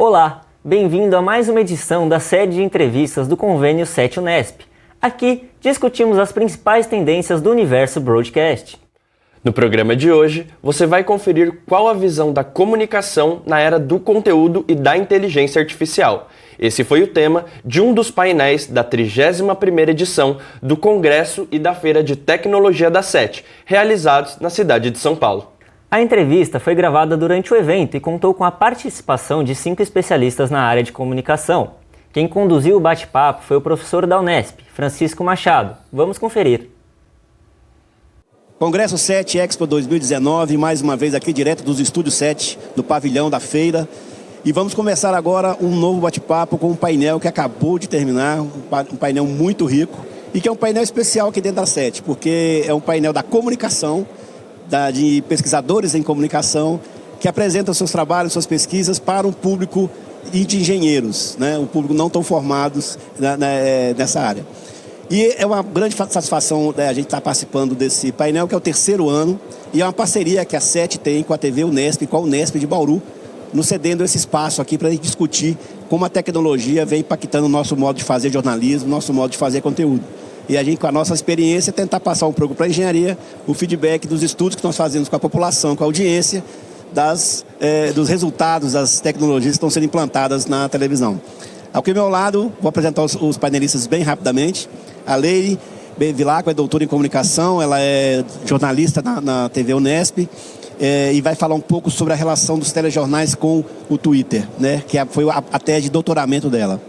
Olá, bem-vindo a mais uma edição da série de entrevistas do Convênio 7 Unesp. Aqui discutimos as principais tendências do universo broadcast. No programa de hoje, você vai conferir qual a visão da comunicação na era do conteúdo e da inteligência artificial. Esse foi o tema de um dos painéis da 31ª edição do Congresso e da Feira de Tecnologia da SET, realizados na cidade de São Paulo. A entrevista foi gravada durante o evento e contou com a participação de 5 especialistas na área de comunicação. Quem conduziu o bate-papo foi o professor da Unesp, Francisco Machado. Vamos conferir. Congresso 7 Expo 2019, mais uma vez aqui direto dos Estúdios 7, do pavilhão da feira. E vamos começar agora um novo bate-papo com um painel que acabou de terminar, um painel muito rico e que é um painel especial aqui dentro da SET, porque é um painel da comunicação, de pesquisadores em comunicação, que apresentam seus trabalhos, suas pesquisas para um público de engenheiros, né? Um público não tão formados nessa área. E é uma grande satisfação a gente estar participando desse painel, que é o 3º ano, e é uma parceria que a SET tem com a TV Unesp e com a Unesp de Bauru, nos cedendo esse espaço aqui para a gente discutir como a tecnologia vem impactando o nosso modo de fazer jornalismo, nosso modo de fazer conteúdo. E a gente, com a nossa experiência, tentar passar um pouco para a engenharia, o feedback dos estudos que nós fazemos com a população, com a audiência, dos resultados das tecnologias que estão sendo implantadas na televisão. Aqui ao meu lado, vou apresentar os painelistas bem rapidamente. A Leire Bevilacqua é doutora em comunicação, ela é jornalista na TV Unesp, e vai falar um pouco sobre a relação dos telejornais com o Twitter, né, que foi a tese de doutoramento dela.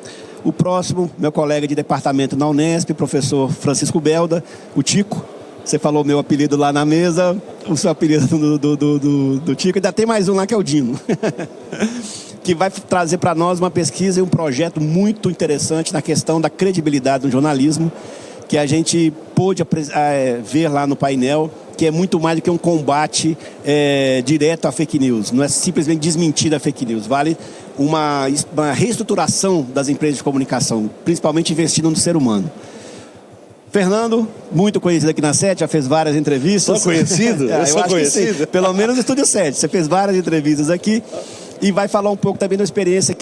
O próximo, meu colega de departamento na Unesp, professor Francisco Belda, o Tico. Você falou meu apelido lá na mesa, o seu apelido do Tico. Ainda tem mais um lá que é o Dino. Que vai trazer para nós uma pesquisa e um projeto muito interessante na questão da credibilidade do jornalismo, que a gente pôde ver lá no painel, que é muito mais do que um combate direto à fake news. Não é simplesmente desmentir a fake news. Vale uma reestruturação das empresas de comunicação, principalmente investindo no ser humano. Fernando, muito conhecido aqui na SET, já fez várias entrevistas. Sou conhecido? Eu sou conhecido? Pelo menos no Estúdio 7. Você fez várias entrevistas aqui e vai falar um pouco também da experiência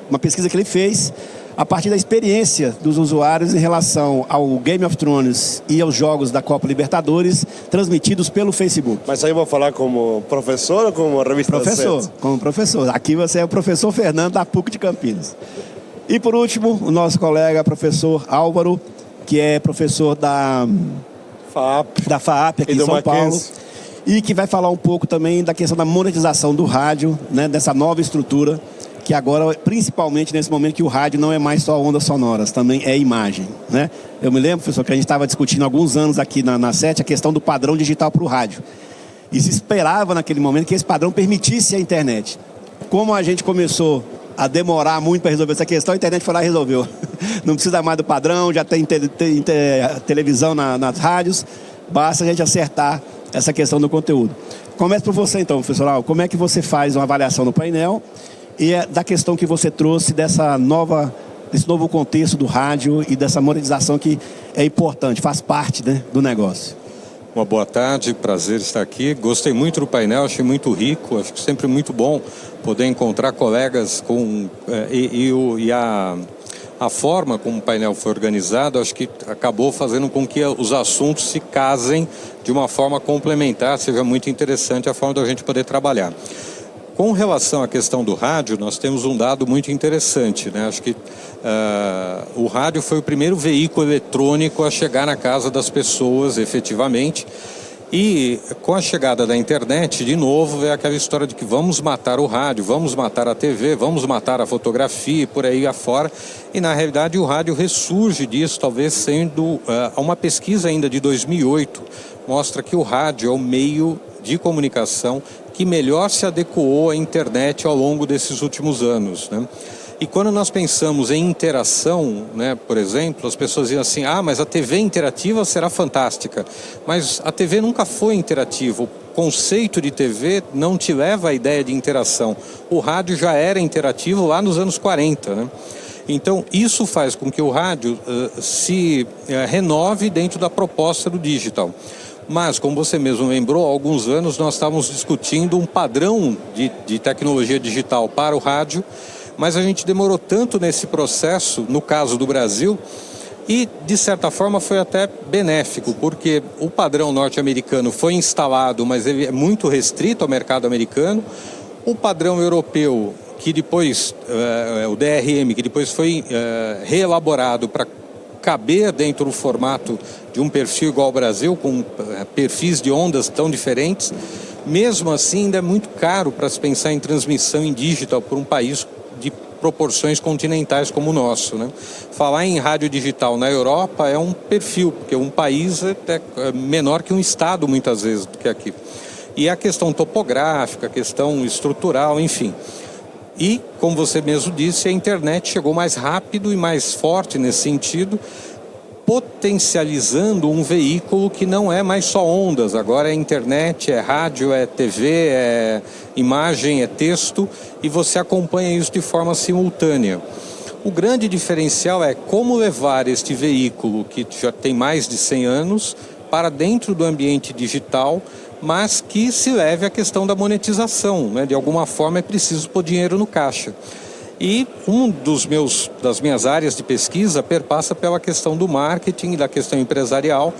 uma pesquisa que ele fez a partir da experiência dos usuários em relação ao Game of Thrones e aos jogos da Copa Libertadores transmitidos pelo Facebook. Mas aí eu vou falar como professor ou como revista Professor, SET? como professor. Aqui você é o professor Fernando da PUC de Campinas. E por último, o nosso colega professor Álvaro, que é professor da FAAP aqui em São Paulo, e que vai falar um pouco também da questão da monetização do rádio, né, dessa nova estrutura, que agora, principalmente nesse momento que o rádio não é mais só ondas sonoras, também é imagem, né? Eu me lembro, professor, que a gente estava discutindo há alguns anos aqui na SET a questão do padrão digital para o rádio. E se esperava naquele momento que esse padrão permitisse a internet. Como a gente começou a demorar muito para resolver essa questão, a internet foi lá e resolveu. Não precisa mais do padrão, já tem televisão nas rádios, basta a gente acertar essa questão do conteúdo. Começa por você então, professor Al, como é que você faz uma avaliação no painel e da questão que você trouxe desse novo contexto do rádio e dessa monetização que é importante, faz parte, né, do negócio. Uma boa tarde, prazer estar aqui. Gostei muito do painel, achei muito rico, acho que sempre muito bom poder encontrar colegas a forma como o painel foi organizado, acho que acabou fazendo com que os assuntos se casem de uma forma complementar, seja muito interessante a forma da gente poder trabalhar. Com relação à questão do rádio, nós temos um dado muito interessante, né? Acho que o rádio foi o primeiro veículo eletrônico a chegar na casa das pessoas, efetivamente. E com a chegada da internet, de novo, veio aquela história de que vamos matar o rádio, vamos matar a TV, vamos matar a fotografia e por aí afora. E, na realidade, o rádio ressurge disso, talvez sendo uma pesquisa ainda de 2008, mostra que o rádio é o meio de comunicação que melhor se adequou à internet ao longo desses últimos anos, né? E quando nós pensamos em interação, né, por exemplo, as pessoas dizem assim, mas a TV interativa será fantástica. Mas a TV nunca foi interativa. O conceito de TV não te leva à ideia de interação. O rádio já era interativo lá nos anos 40, né? Então, isso faz com que o rádio se renove dentro da proposta do digital. Mas, como você mesmo lembrou, há alguns anos nós estávamos discutindo um padrão de tecnologia digital para o rádio, mas a gente demorou tanto nesse processo, no caso do Brasil, e, de certa forma, foi até benéfico, porque o padrão norte-americano foi instalado, mas ele é muito restrito ao mercado americano. O padrão europeu, que depois, o DRM, que depois foi reelaborado para caber dentro do formato de um perfil igual ao Brasil, com perfis de ondas tão diferentes, mesmo assim ainda é muito caro para se pensar em transmissão em digital para um país de proporções continentais como o nosso, né? Falar em rádio digital na Europa é um perfil, porque um país é menor que um estado muitas vezes do que aqui. E a questão topográfica, a questão estrutural, enfim. E, como você mesmo disse, a internet chegou mais rápido e mais forte nesse sentido, potencializando um veículo que não é mais só ondas, agora é internet, é rádio, é TV, é imagem, é texto, e você acompanha isso de forma simultânea. O grande diferencial é como levar este veículo, que já tem mais de 100 anos, para dentro do ambiente digital, mas que se leve à questão da monetização, né? De alguma forma é preciso pôr dinheiro no caixa. E das minhas áreas de pesquisa perpassa pela questão do marketing e da questão empresarial,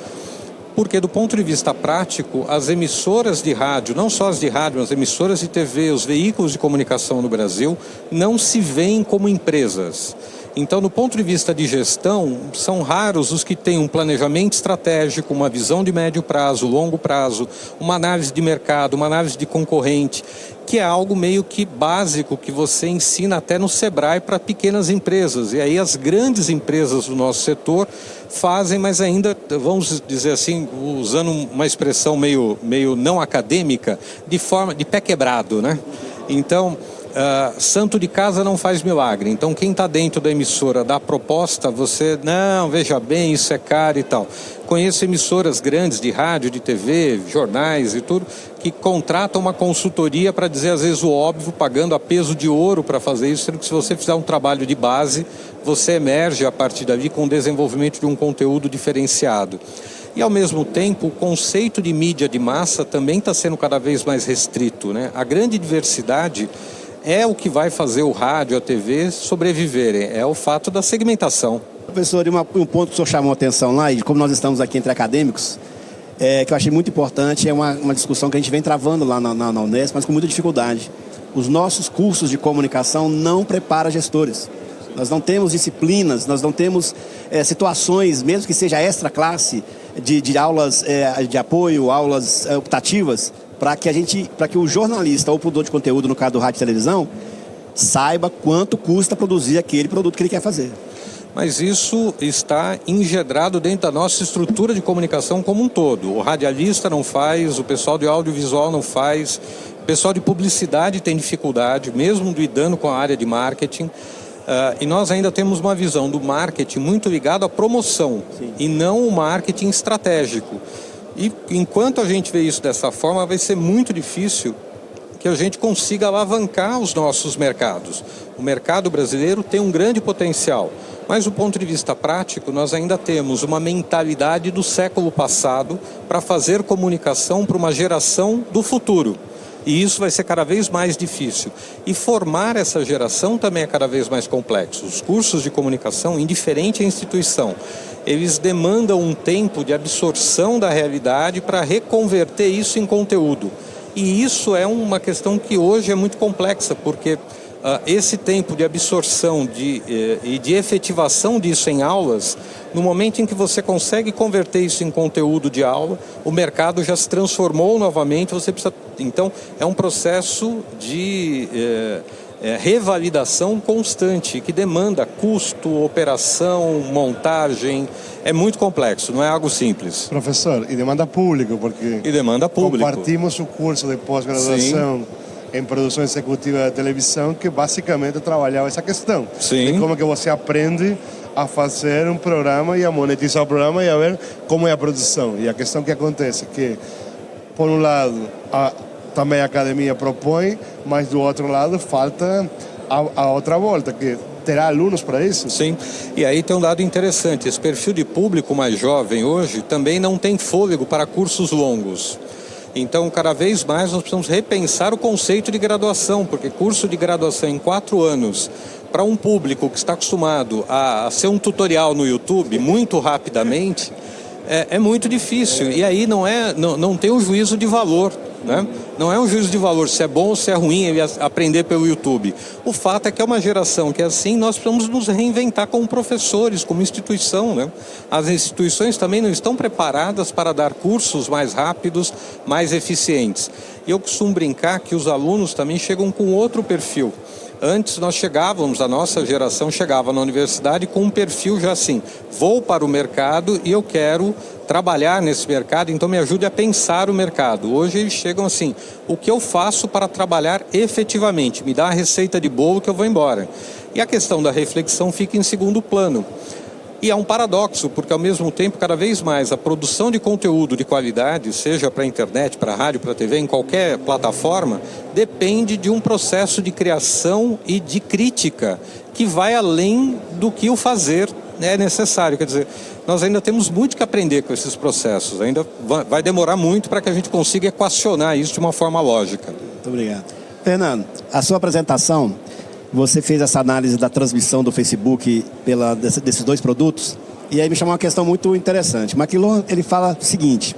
porque do ponto de vista prático, as emissoras de rádio, não só as de rádio, mas as emissoras de TV, os veículos de comunicação no Brasil, não se veem como empresas. Então, do ponto de vista de gestão, são raros os que têm um planejamento estratégico, uma visão de médio prazo, longo prazo, uma análise de mercado, uma análise de concorrente, que é algo meio que básico que você ensina até no Sebrae para pequenas empresas. E aí as grandes empresas do nosso setor fazem, mas ainda, vamos dizer assim, usando uma expressão meio não acadêmica, de pé quebrado, né? Então, santo de casa não faz milagre. Então, quem está dentro da emissora dá proposta, você, não, veja bem, isso é caro e tal. Conheço emissoras grandes de rádio, de TV, jornais e tudo, que contratam uma consultoria para dizer, às vezes, o óbvio, pagando a peso de ouro para fazer isso, sendo que se você fizer um trabalho de base, você emerge a partir dali com o desenvolvimento de um conteúdo diferenciado. E, ao mesmo tempo, o conceito de mídia de massa também está sendo cada vez mais restrito, né? A grande diversidade é o que vai fazer o rádio, a TV sobreviverem, é o fato da segmentação. Professor, um ponto que o senhor chamou a atenção lá, e como nós estamos aqui entre acadêmicos, que eu achei muito importante, é uma discussão que a gente vem travando lá na Unesp, mas com muita dificuldade. Os nossos cursos de comunicação não preparam gestores. Nós não temos disciplinas, nós não temos situações, mesmo que seja extra classe, de aulas de apoio, aulas optativas, para que o jornalista ou o produtor de conteúdo, no caso do rádio e televisão, saiba quanto custa produzir aquele produto que ele quer fazer. Mas isso está engedrado dentro da nossa estrutura de comunicação como um todo. O radialista não faz, o pessoal de audiovisual não faz, o pessoal de publicidade tem dificuldade, mesmo lidando com a área de marketing. E nós ainda temos uma visão do marketing muito ligado à promoção. Sim. E não o marketing estratégico. E enquanto a gente vê isso dessa forma, vai ser muito difícil que a gente consiga alavancar os nossos mercados. O mercado brasileiro tem um grande potencial, mas do ponto de vista prático, nós ainda temos uma mentalidade do século passado para fazer comunicação para uma geração do futuro. E isso vai ser cada vez mais difícil. E formar essa geração também é cada vez mais complexo. Os cursos de comunicação, indiferente à instituição, eles demandam um tempo de absorção da realidade para reconverter isso em conteúdo. E isso é uma questão que hoje é muito complexa, porque esse tempo de absorção e de efetivação disso em aulas, no momento em que você consegue converter isso em conteúdo de aula, o mercado já se transformou novamente, você precisa... Então, é um processo de revalidação constante, que demanda custo, operação, montagem, é muito complexo, não é algo simples. Professor, e demanda público, porque... E demanda público. Compartimos o curso de pós-graduação em produção executiva da televisão, que basicamente trabalhava essa questão. Sim. De como que você aprende a fazer um programa e a monetizar o programa e a ver como é a produção. E a questão que acontece é que, por um lado, também a academia propõe, mas do outro lado falta a outra volta, que terá alunos para isso? Sim, e aí tem um dado interessante, esse perfil de público mais jovem hoje também não tem fôlego para cursos longos. Então, cada vez mais nós precisamos repensar o conceito de graduação, porque curso de graduação em 4 anos, para um público que está acostumado a ser um tutorial no YouTube muito rapidamente, é muito difícil. E aí não tem um juízo de valor, né? Não é um juízo de valor se é bom ou se é ruim aprender pelo YouTube. O fato é que é uma geração que é assim, nós precisamos nos reinventar como professores, como instituição, né? As instituições também não estão preparadas para dar cursos mais rápidos, mais eficientes. E eu costumo brincar que os alunos também chegam com outro perfil. Antes nós chegávamos, a nossa geração chegava na universidade com um perfil já assim, vou para o mercado e eu quero trabalhar nesse mercado, então me ajude a pensar o mercado. Hoje eles chegam assim, o que eu faço para trabalhar efetivamente? Me dá a receita de bolo que eu vou embora. E a questão da reflexão fica em segundo plano. E é um paradoxo, porque ao mesmo tempo, cada vez mais, a produção de conteúdo de qualidade, seja para a internet, para a rádio, para a TV, em qualquer plataforma, depende de um processo de criação e de crítica que vai além do que o fazer é necessário. Quer dizer, nós ainda temos muito que aprender com esses processos, ainda vai demorar muito para que a gente consiga equacionar isso de uma forma lógica. Muito obrigado. Fernando, a sua apresentação, você fez essa análise da transmissão do Facebook desses dois produtos, e aí me chamou uma questão muito interessante. McLuhan, ele fala o seguinte,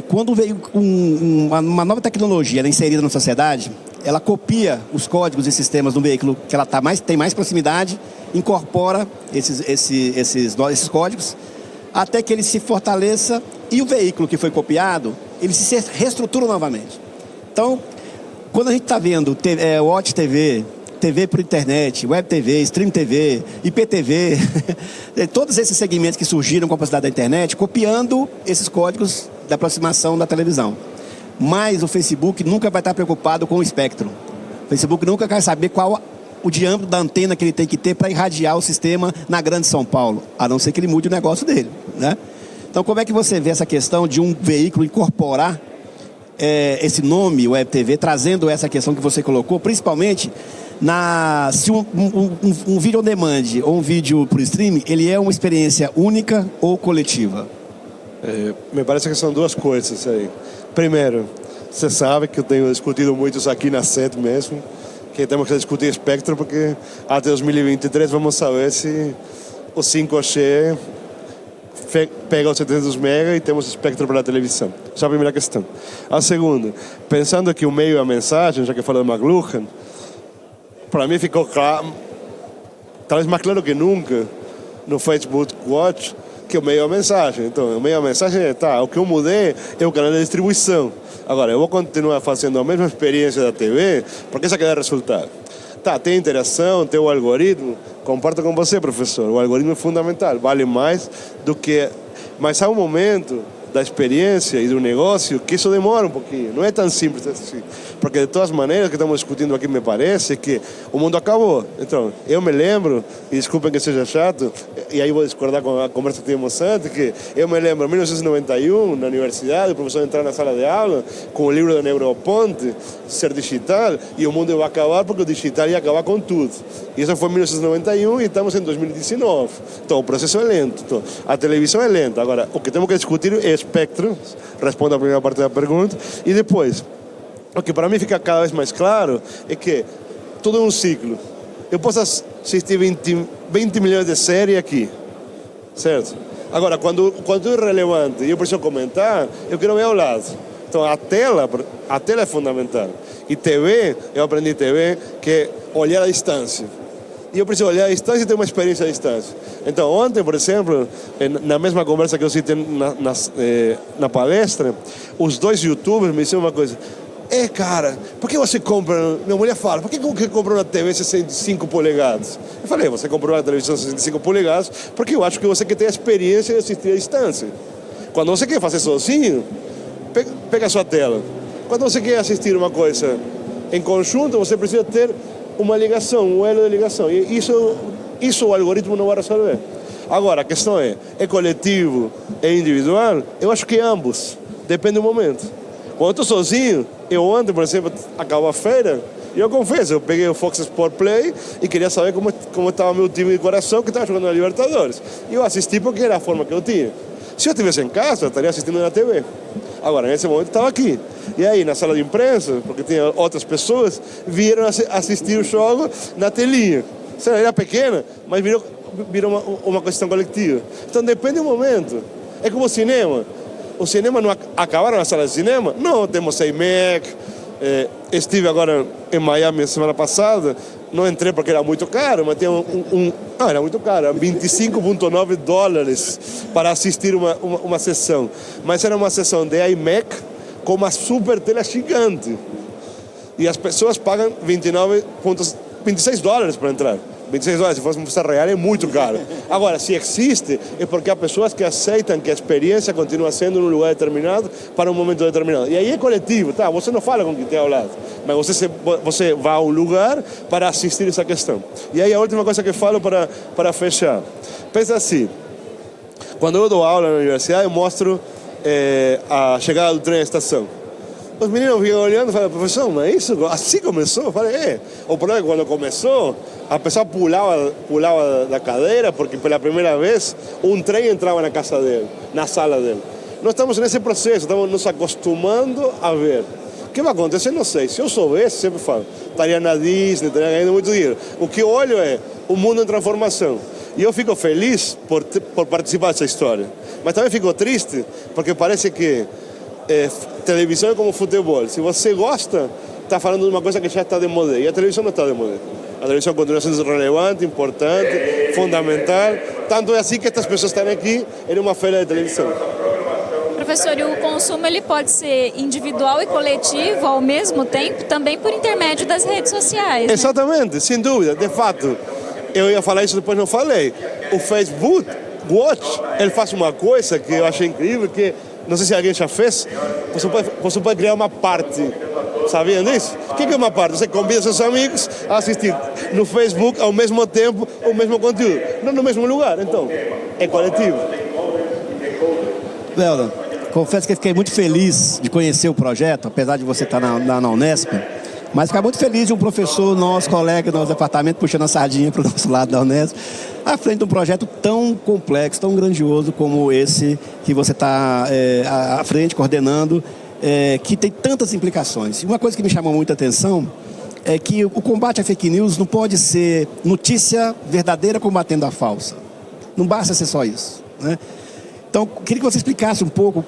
quando veio uma nova tecnologia ela é inserida na sociedade, ela copia os códigos e sistemas do veículo que ela tem mais proximidade, incorpora esses códigos, até que ele se fortaleça e o veículo que foi copiado, ele se reestrutura novamente. Então, quando a gente está vendo Watch TV, TV por internet, Web TV, Stream TV, IPTV, todos esses segmentos que surgiram com a possibilidade da internet, copiando esses códigos da aproximação da televisão. Mas o Facebook nunca vai estar preocupado com o espectro. O Facebook nunca quer saber qual o diâmetro da antena que ele tem que ter para irradiar o sistema na Grande São Paulo, a não ser que ele mude o negócio dele, né? Então, como é que você vê essa questão de um veículo incorporar esse nome, Web TV, trazendo essa questão que você colocou, principalmente se um vídeo on demand ou um vídeo por streaming, ele é uma experiência única ou coletiva? Me parece que são duas coisas aí. Primeiro, você sabe que eu tenho discutido muito isso aqui na SET mesmo, que temos que discutir espectro, porque até 2023 vamos saber se o 5G pega os 700 MB e temos espectro para a televisão. Essa é a primeira questão. A segunda, pensando que o meio é a mensagem, já que falou de McLuhan, para mim ficou claro, talvez mais claro que nunca, no Facebook Watch, que o meio é a mensagem. Então, o meio é a mensagem o que eu mudei é o canal de distribuição. Agora, eu vou continuar fazendo a mesma experiência da TV, porque isso que dá resultado. Tem interação, tem o algoritmo. Comparto com você, professor, o algoritmo é fundamental, vale mais do que... Mas há um momento da experiência e do negócio que isso demora um pouquinho, não é tão simples assim. Porque de todas maneiras, o que estamos discutindo aqui me parece que o mundo acabou. Então, eu me lembro, e desculpem que seja chato, e aí vou discordar com a conversa que tivemos antes, que eu me lembro, em 1991, na universidade, o professor entrar na sala de aula com o livro da Neuroponte, Ser Digital, e o mundo ia acabar porque o digital ia acabar com tudo. E isso foi em 1991 e estamos em 2019. Então, o processo é lento. Então, a televisão é lenta. Agora, o que temos que discutir é espectro, respondo a primeira parte da pergunta, e depois, o que para mim fica cada vez mais claro é que tudo é um ciclo. Eu posso assistir 20 milhões de séries aqui, certo? Agora, quando é relevante e eu preciso comentar, eu quero ver ao lado. Então, a tela é fundamental. E TV, eu aprendi TV, que é olhar a distância. E eu preciso olhar a distância e ter uma experiência à distância. Então, ontem, por exemplo, na mesma conversa que eu citei na palestra, os dois youtubers me disseram uma coisa. Cara, por que você compra... Minha mulher fala, por que você comprou uma TV 65 polegadas? Eu falei, você comprou uma televisão 65 polegadas porque eu acho que você quer ter a experiência de assistir à distância. Quando você quer fazer sozinho, pega a sua tela. Quando você quer assistir uma coisa em conjunto, você precisa ter uma ligação, um elo de ligação. E isso o algoritmo não vai resolver. Agora, a questão é coletivo, é individual? Eu acho que ambos. Depende do momento. Quando eu estou sozinho, eu ontem, por exemplo, acabou a feira, E eu confesso, eu peguei o Fox Sport Play e queria saber como estava meu time de coração que estava jogando na Libertadores. E eu assisti porque era a forma que eu tinha. Se eu estivesse em casa, eu estaria assistindo na TV. Agora, nesse momento, estava aqui. E aí, na sala de imprensa, porque tinha outras pessoas, vieram assistir o jogo na telinha. Era pequena, mas virou uma questão coletiva. Então, depende do momento. É como o cinema. O cinema não acabaram nas salas de cinema? Não, temos IMAX. Estive agora em Miami semana passada, não entrei porque era muito caro, mas tinha era muito caro, $25,9 para assistir uma sessão. Mas era uma sessão de IMAX com uma super tela gigante. E as pessoas pagam $26 para entrar. $26, se fosse uma real, é muito caro. Agora, se existe, é porque há pessoas que aceitam que a experiência continua sendo num lugar determinado para um momento determinado. E aí é coletivo, tá? Você não fala com quem tem ao lado, mas você vai a um lugar para assistir essa questão. E aí a última coisa que falo para fechar. Pensa assim, quando eu dou aula na universidade, eu mostro a chegada do trem à estação. Os meninos ficam olhando e falam, professor, mas isso assim começou? Eu falei, O problema é que quando começou, a pessoa pulava da cadeira, porque pela primeira vez um trem entrava na casa dele, na sala dele. Nós estamos nesse processo, estamos nos acostumando a ver. O que vai acontecer? Não sei. Se eu soubesse, sempre falo, estaria na Disney, estaria ganhando muito dinheiro. O que eu olho é o mundo em transformação. E eu fico feliz por participar dessa história. Mas também fico triste, porque parece que televisão é como futebol. Se você gosta, está falando de uma coisa que já está de moda. E a televisão não está de moda. A televisão continua sendo relevante, importante, fundamental. Tanto é assim que estas pessoas estão aqui em uma feira de televisão. Professor, e o consumo ele pode ser individual e coletivo ao mesmo tempo, também por intermédio das redes sociais, né? Exatamente, sem dúvida. De fato, eu ia falar isso, depois não falei. O Facebook Watch, ele faz uma coisa que eu achei incrível, que não sei se alguém já fez, você pode criar uma party. Sabiam disso? O que é uma party? Você convida seus amigos a assistir no Facebook ao mesmo tempo o mesmo conteúdo, não no mesmo lugar. Então, é coletivo. Welder, confesso que fiquei muito feliz de conhecer o projeto, apesar de você estar na Unesp, mas ficar muito feliz de um professor, nosso colega do nosso departamento, puxando a sardinha para o nosso lado da Unesp, à frente de um projeto tão complexo, tão grandioso como esse que você está à frente, coordenando, que tem tantas implicações. E uma coisa que me chamou muita atenção é que o combate à fake news não pode ser notícia verdadeira combatendo a falsa. Não basta ser só isso, né? Então, queria que você explicasse um pouco,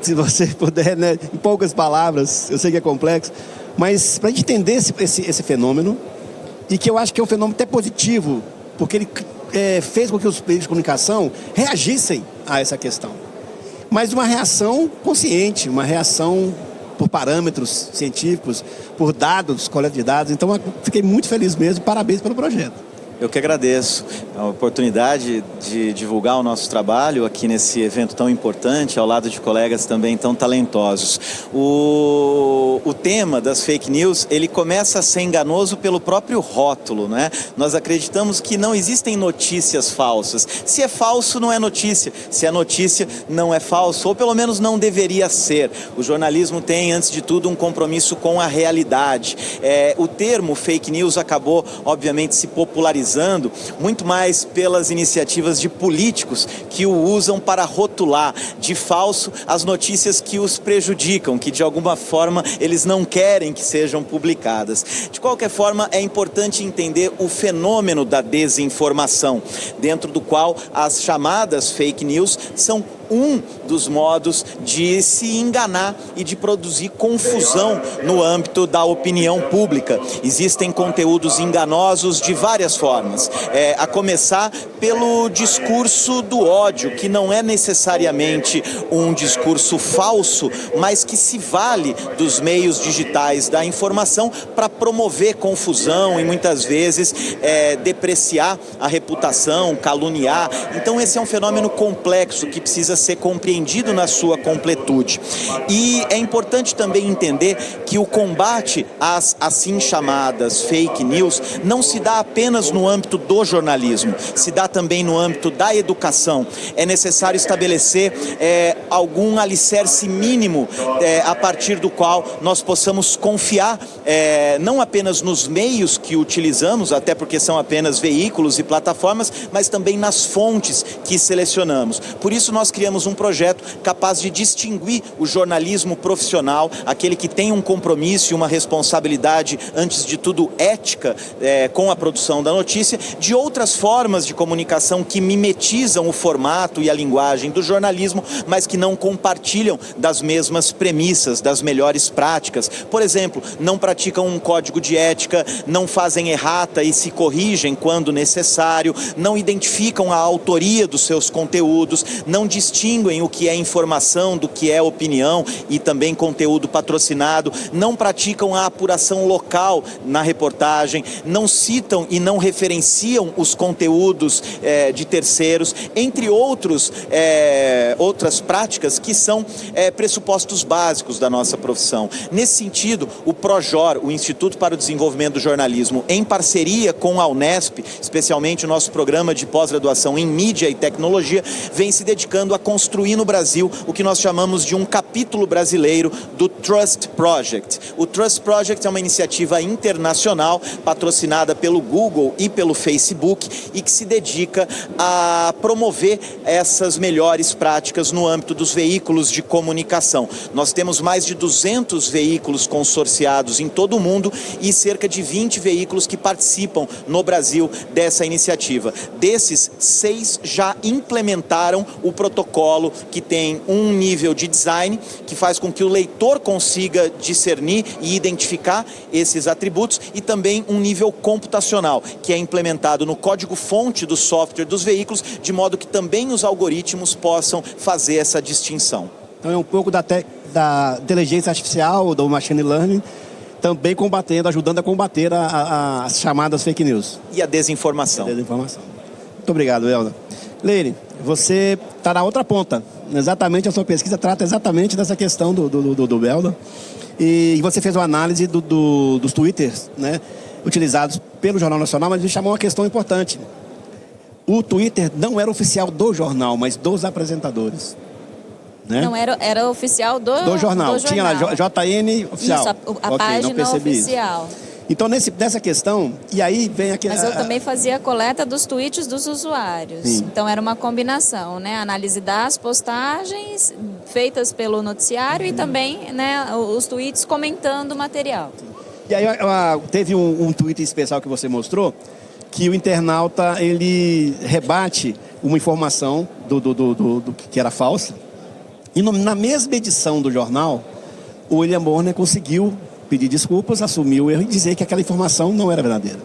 se você puder, né, em poucas palavras, eu sei que é complexo, mas para a gente entender esse fenômeno, e que eu acho que é um fenômeno até positivo, porque ele fez com que os meios de comunicação reagissem a essa questão. Mas uma reação consciente, uma reação por parâmetros científicos, por dados, coleta de dados. Então, fiquei muito feliz mesmo, parabéns pelo projeto. Eu que agradeço a oportunidade de divulgar o nosso trabalho aqui nesse evento tão importante, ao lado de colegas também tão talentosos. O tema das fake news, ele começa a ser enganoso pelo próprio rótulo, né? Nós acreditamos que não existem notícias falsas. Se é falso, não é notícia. Se é notícia, não é falso, ou pelo menos não deveria ser. O jornalismo tem, antes de tudo, um compromisso com a realidade. O termo fake news acabou, obviamente, se popularizando muito mais pelas iniciativas de políticos que o usam para rotular de falso as notícias que os prejudicam, que de alguma forma eles não querem que sejam publicadas. De qualquer forma, é importante entender o fenômeno da desinformação, dentro do qual as chamadas fake news são um dos modos de se enganar e de produzir confusão no âmbito da opinião pública. Existem conteúdos enganosos de várias formas, a começar pelo discurso do ódio, que não é necessariamente um discurso falso, mas que se vale dos meios digitais da informação para promover confusão e muitas vezes depreciar a reputação, caluniar. Então esse é um fenômeno complexo que precisa ser compreendido na sua completude. E é importante também entender que o combate às assim chamadas fake news não se dá apenas no âmbito do jornalismo, se dá também no âmbito da educação. É necessário estabelecer algum alicerce mínimo a partir do qual nós possamos confiar não apenas nos meios que utilizamos, até porque são apenas veículos e plataformas, mas também nas fontes que selecionamos. Por isso nós criamos um projeto capaz de distinguir o jornalismo profissional, aquele que tem um compromisso e uma responsabilidade, antes de tudo ética, com a produção da notícia, de outras formas de comunicação que mimetizam o formato e a linguagem do jornalismo, mas que não compartilham das mesmas premissas, das melhores práticas. Por exemplo, não praticam um código de ética, não fazem errata e se corrigem quando necessário, não identificam a autoria dos seus conteúdos, não distinguem o que é informação do que é opinião e também conteúdo patrocinado, não praticam a apuração local na reportagem, não citam e não referenciam os conteúdos de terceiros, entre outras práticas que são pressupostos básicos da nossa profissão. Nesse sentido, o PROJOR, o Instituto para o Desenvolvimento do Jornalismo, em parceria com a Unesp, especialmente o nosso programa de pós-graduação em mídia e tecnologia, vem se dedicando a construir no Brasil o que nós chamamos de um capítulo brasileiro do Trust Project. O Trust Project é uma iniciativa internacional patrocinada pelo Google e pelo Facebook e que se dedica a promover essas melhores práticas no âmbito dos veículos de comunicação. Nós temos mais de 200 veículos consorciados em todo o mundo e cerca de 20 veículos que participam no Brasil dessa iniciativa. Desses, 6 já implementaram o protocolo que tem um nível de design que faz com que o leitor consiga discernir e identificar esses atributos e também um nível computacional que é implementado no código-fonte do software dos veículos, de modo que também os algoritmos possam fazer essa distinção. Então é um pouco da inteligência artificial, do machine learning, também ajudando a combater as chamadas fake news. E a desinformação. Muito obrigado, Helder. Leire, você está na outra ponta. Exatamente, a sua pesquisa trata exatamente dessa questão do Helder. E você fez uma análise dos twitters, né, utilizados pelo Jornal Nacional, mas me chamou uma questão importante. O Twitter não era oficial do jornal, mas dos apresentadores. Né? Não, era oficial do jornal. Tinha lá JN oficial. Isso, a página oficial. Isso. Então, nessa questão, e aí vem aquele... Mas eu também fazia a coleta dos tweets dos usuários. Sim. Então, era uma combinação, né? Análise das postagens feitas pelo noticiário e também, né, os tweets comentando o material. E aí, teve um tweet especial que você mostrou, que o internauta, ele rebate uma informação do que era falsa. E na mesma edição do jornal, o William Bonner conseguiu pedir desculpas, assumir o erro e dizer que aquela informação não era verdadeira.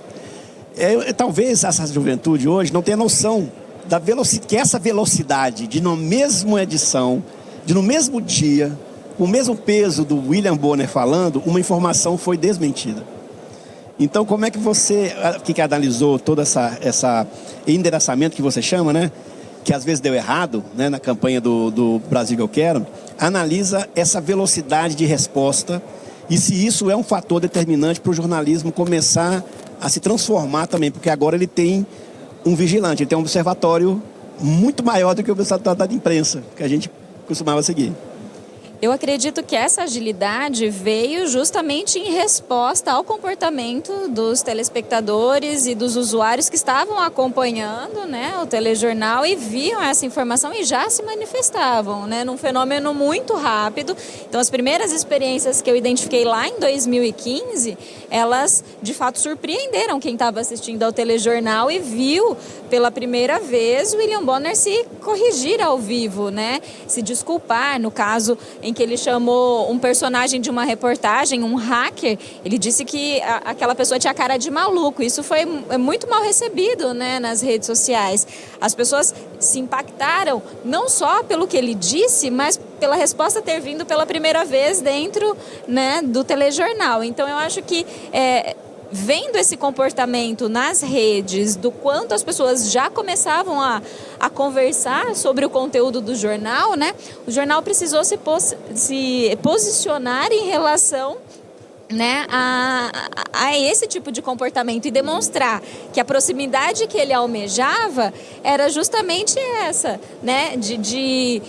Talvez essa juventude hoje não tenha noção que essa velocidade de, na mesma edição, no mesmo dia, com o mesmo peso do William Bonner falando, uma informação foi desmentida. Então, como é que você, que analisou todo essa endereçamento que você chama, né? Que às vezes deu errado, né, na campanha do Brasil que eu quero, analisa essa velocidade de resposta e se isso é um fator determinante para o jornalismo começar a se transformar também, porque agora ele tem um vigilante, ele tem um observatório muito maior do que o observatório da imprensa, que a gente costumava seguir. Eu acredito que essa agilidade veio justamente em resposta ao comportamento dos telespectadores e dos usuários que estavam acompanhando, né, o telejornal e viam essa informação e já se manifestavam, né, num fenômeno muito rápido. Então, as primeiras experiências que eu identifiquei lá em 2015, elas de fato surpreenderam quem estava assistindo ao telejornal e viu pela primeira vez o William Bonner se corrigir ao vivo, né, se desculpar, no caso em que ele chamou um personagem de uma reportagem, um hacker, ele disse que aquela pessoa tinha cara de maluco. Isso foi muito mal recebido, né, nas redes sociais. As pessoas se impactaram não só pelo que ele disse, mas pela resposta ter vindo pela primeira vez dentro, né, do telejornal. Então, eu acho que vendo esse comportamento nas redes, do quanto as pessoas já começavam a conversar sobre o conteúdo do jornal, né? O jornal precisou se posicionar em relação, né, a esse tipo de comportamento e demonstrar que a proximidade que ele almejava era justamente essa, né, de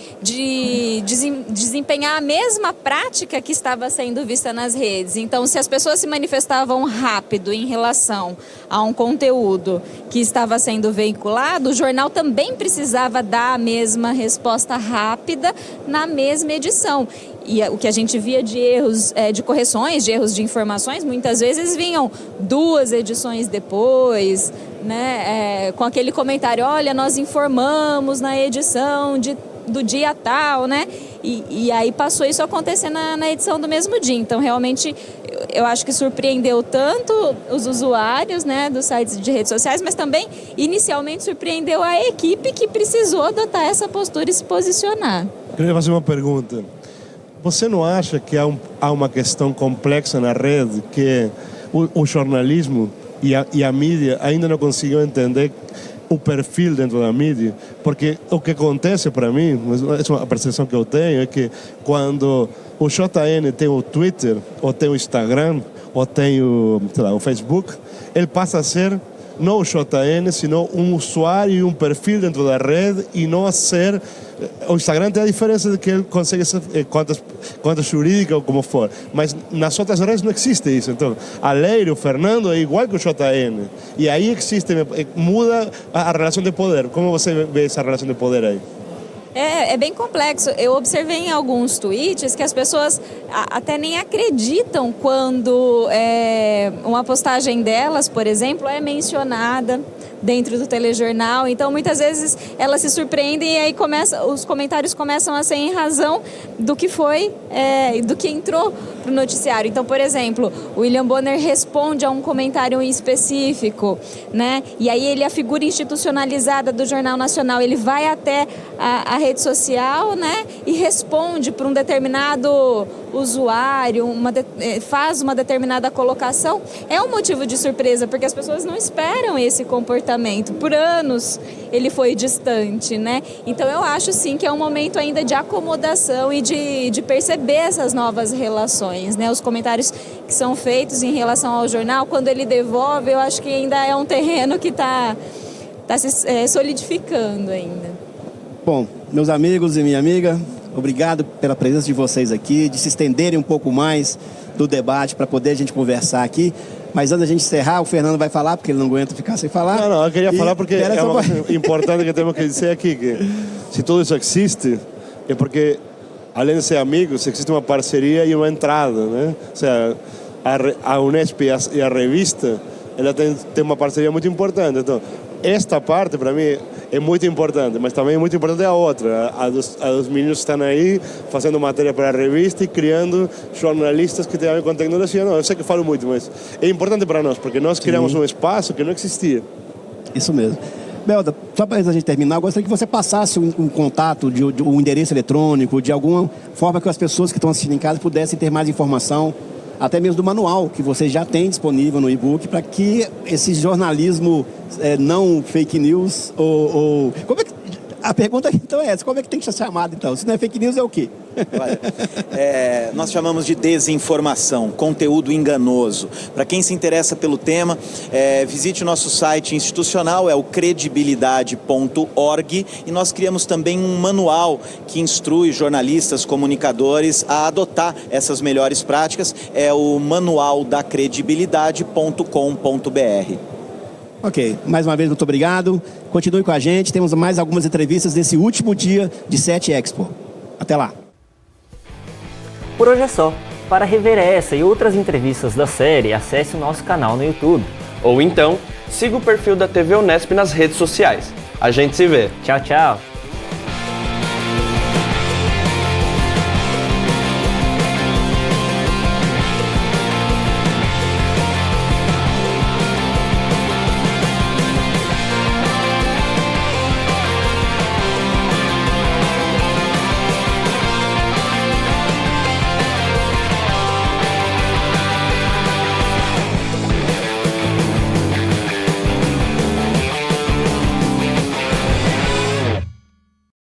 desempenhar a mesma prática que estava sendo vista nas redes. Então, se as pessoas se manifestavam rápido em relação a um conteúdo que estava sendo veiculado, o jornal também precisava dar a mesma resposta rápida na mesma edição. E o que a gente via de erros, de correções, de erros de informações, muitas vezes vinham 2 edições depois, né, com aquele comentário, olha, nós informamos na edição do dia tal, né? E aí passou isso a acontecer na edição do mesmo dia. Então, realmente, eu acho que surpreendeu tanto os usuários, né, dos sites de redes sociais, mas também, inicialmente, surpreendeu a equipe que precisou adotar essa postura e se posicionar. Queria fazer uma pergunta. Você não acha que há uma questão complexa na rede, que o jornalismo e a mídia ainda não conseguiram entender o perfil dentro da mídia? Porque o que acontece para mim, é uma percepção que eu tenho, é que quando o JN tem o Twitter, ou tem o Instagram, ou tem o Facebook, ele passa a ser não o JN, sino um usuário e um perfil dentro da rede, e não a ser... O Instagram tem a diferença de que ele consegue ser conta jurídica ou como for, mas nas outras redes não existe isso. Então, a Leire, o Fernando é igual que o JN, e aí muda a relação de poder. Como você vê essa relação de poder aí? É bem complexo. Eu observei em alguns tweets que as pessoas até nem acreditam quando uma postagem delas, por exemplo, é mencionada dentro do telejornal. Então, muitas vezes, elas se surpreendem e aí os comentários começam a ser em razão do que foi, do que entrou para o noticiário. Então, por exemplo, o William Bonner responde a um comentário em específico, né? E aí ele, a figura institucionalizada do Jornal Nacional, ele vai até a rede social, né? E responde para um determinado usuário, faz uma determinada colocação. É um motivo de surpresa, porque as pessoas não esperam esse comportamento. Por anos ele foi distante, né? Então eu acho sim que é um momento ainda de acomodação e de perceber essas novas relações, né? Os comentários que são feitos em relação ao jornal, quando ele devolve, eu acho que ainda é um terreno que está se solidificando ainda. Bom, meus amigos e minha amiga, obrigado pela presença de vocês aqui, de se estenderem um pouco mais do debate para poder a gente conversar aqui. Mas antes da gente encerrar, o Fernando vai falar, porque ele não aguenta ficar sem falar. Não, eu queria falar porque é uma coisa importante que temos que dizer aqui, que se tudo isso existe, é porque, além de ser amigos, existe uma parceria e uma entrada, né? Ou seja, a Unesp e a revista, ela tem uma parceria muito importante. Então, esta parte, para mim, é muito importante, mas também é muito importante a outra, a dos meninos que estão aí fazendo matéria para a revista e criando jornalistas que têm a ver com tecnologia. Não, eu sei que falo muito, mas é importante para nós, porque nós criamos um espaço que não existia. Isso mesmo. Belda, só para a gente terminar, eu gostaria que você passasse um contato, um endereço eletrônico, de alguma forma que as pessoas que estão assistindo em casa pudessem ter mais informação, até mesmo do manual que você já tem disponível no e-book, para que esse jornalismo não fake news ou... Como é que... A pergunta então é essa, como é que tem que ser chamado então? Se não é fake news, é o quê? Olha, nós chamamos de desinformação, conteúdo enganoso. Para quem se interessa pelo tema, visite o nosso site institucional, é o credibilidade.org, e nós criamos também um manual que instrui jornalistas, comunicadores a adotar essas melhores práticas, é o manualdacredibilidade.com.br. Ok, mais uma vez, muito obrigado. Continue com a gente, temos mais algumas entrevistas nesse último dia de SET Expo. Até lá. Por hoje é só. Para rever essa e outras entrevistas da série, acesse o nosso canal no YouTube. Ou então, siga o perfil da TV Unesp nas redes sociais. A gente se vê. Tchau, tchau.